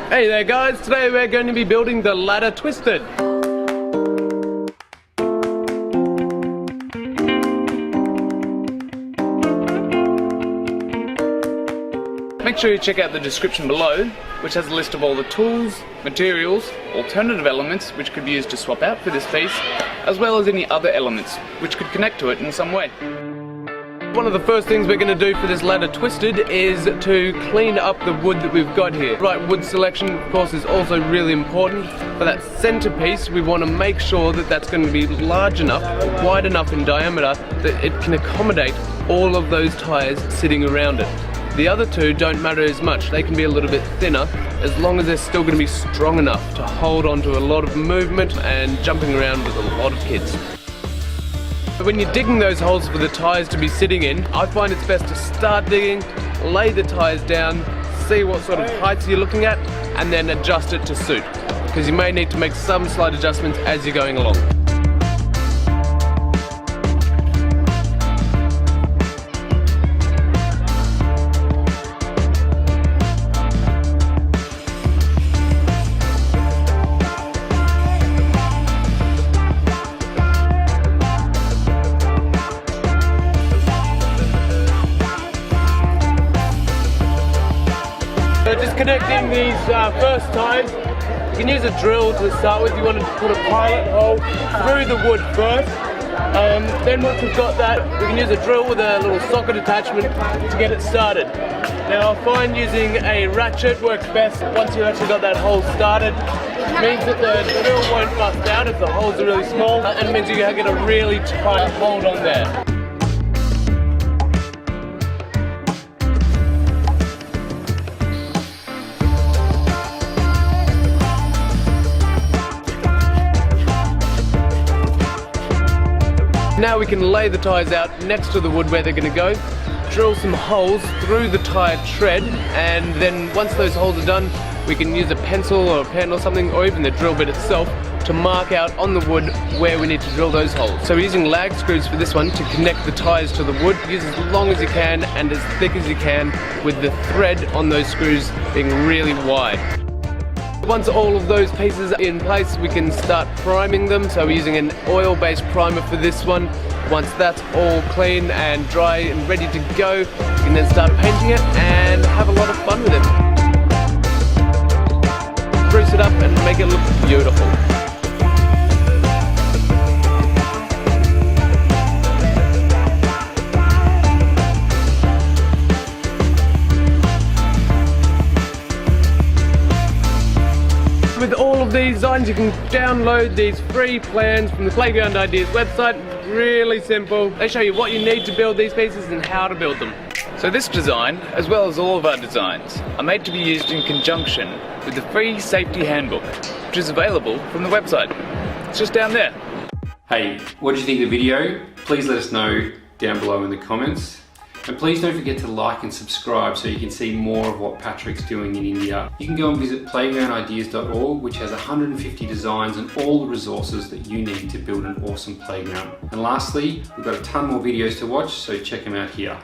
Hey there guys, today we're going to be building the ladder Twisted. Make sure you check out the description below, which has a list of all the tools, materials, alternative elements which could be used to swap out for this piece, as well as any other elements which could connect to it in some way. One of the first things we're going to do for this ladder Twisted is to clean up the wood that we've got here. Right wood selection, of course, is also really important. For that centerpiece, we want to make sure that that's going to be large enough, wide enough in diameter, that it can accommodate all of those tires sitting around it. The other two don't matter as much. They can be a little bit thinner, as long as they're still going to be strong enough to hold on to a lot of movement and jumping around with a lot of kids. When you're digging those holes for the tyres to be sitting in, I find it's best to start digging, lay the tyres down, see what sort of heights you're looking at, and then adjust it to suit, because you may need to make some slight adjustments as you're going along. So just connecting these first tyres, you can use a drill to start with. You want to put a pilot hole through the wood first. Then once we've got that, we can use a drill with a little socket attachment to get it started. Now I find using a ratchet works best once you've actually got that hole started. It means that the drill won't bust out if the holes are really small, and it means you can get a really tight hold on there. Now we can lay the tyres out next to the wood where they're going to go, drill some holes through the tyre tread, and then once those holes are done, we can use a pencil or a pen or something, or even the drill bit itself, to mark out on the wood where we need to drill those holes. So we're using lag screws for this one to connect the tyres to the wood. Use as long as you can and as thick as you can, with the thread on those screws being really wide. Once all of those pieces are in place, we can start priming them. So we're using an oil-based primer for this one. Once that's all clean and dry and ready to go, we can then start painting it and have a lot of fun with it. Spruce it up and make it look beautiful. With all of these designs, you can download these free plans from the Playground Ideas website. Really simple. They show you what you need to build these pieces and how to build them. So this design, as well as all of our designs, are made to be used in conjunction with the free safety handbook, which is available from the website. It's just down there. Hey, what did you think of the video? Please let us know down below in the comments. And please don't forget to like and subscribe so you can see more of what Patrick's doing in India. You can go and visit playgroundideas.org, which has 150 designs and all the resources that you need to build an awesome playground. And lastly, we've got a ton more videos to watch, so check them out here.